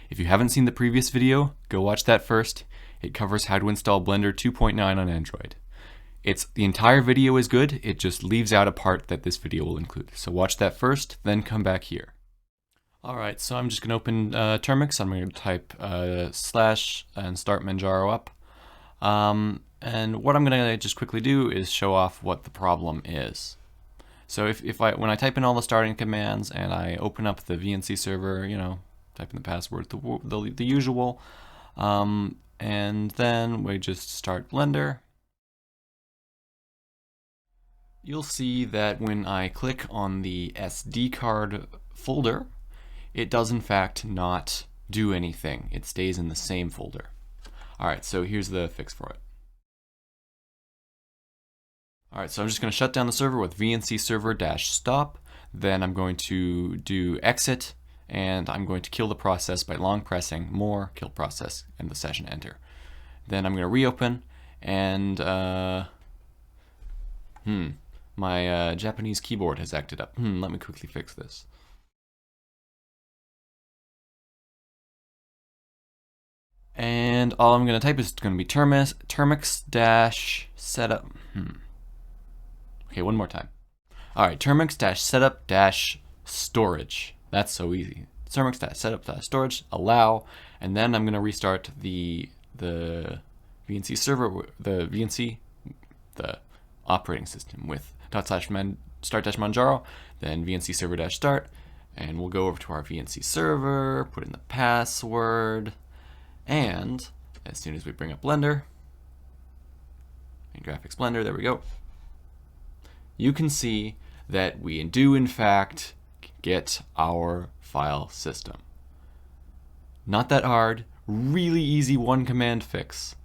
If you haven't seen the previous video, go watch that first. It covers how to install Blender 2.9 on Android. The entire video is good, it just leaves out a part that this video will include. So watch that first, then come back here. Alright, so I'm just going to open Termux. I'm going to type slash and start Manjaro up. And what I'm going to just quickly do is show off what the problem is. So when I type in all the starting commands and I open up the VNC server, type in the password, the usual, and then we just start Blender, you'll see that when I click on the SD card folder, it does in fact not do anything. It stays in the same folder. Alright, so here's the fix for it. Alright, so I'm just going to shut down the server with VNC server-stop. Then I'm going to do exit, and I'm going to kill the process by long pressing more, kill process, and the session enter. Then I'm going to reopen, and my Japanese keyboard has acted up. Let me quickly fix this. And all I'm going to type is going to be termux-setup. Okay, one more time. Alright, termux-setup-storage. That's so easy. Termux-setup-storage, allow, and then I'm going to restart the VNC server, the operating system with /start-manjaro, then VNC server-start, and we'll go over to our VNC server, put in the password, and as soon as we bring up Blender, in Graphics Blender, there we go, you can see that we do in fact get our file system. Not that hard, really easy one command fix.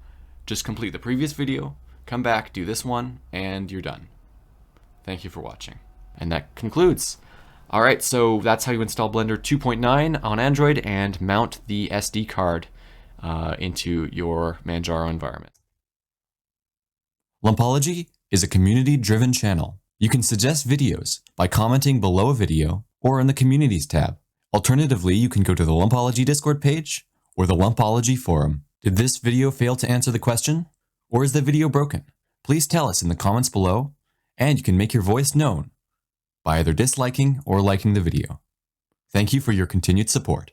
Just complete the previous video, come back, do this one, and you're done. Thank you for watching. And that concludes. Alright, so that's how you install Blender 2.9 on Android and mount the SD card into your Manjaro environment. Lumpology is a community-driven channel. You can suggest videos by commenting below a video or in the Communities tab. Alternatively, you can go to the Lumpology Discord page or the Lumpology forum. Did this video fail to answer the question? Or is the video broken? Please tell us in the comments below, and you can make your voice known by either disliking or liking the video. Thank you for your continued support.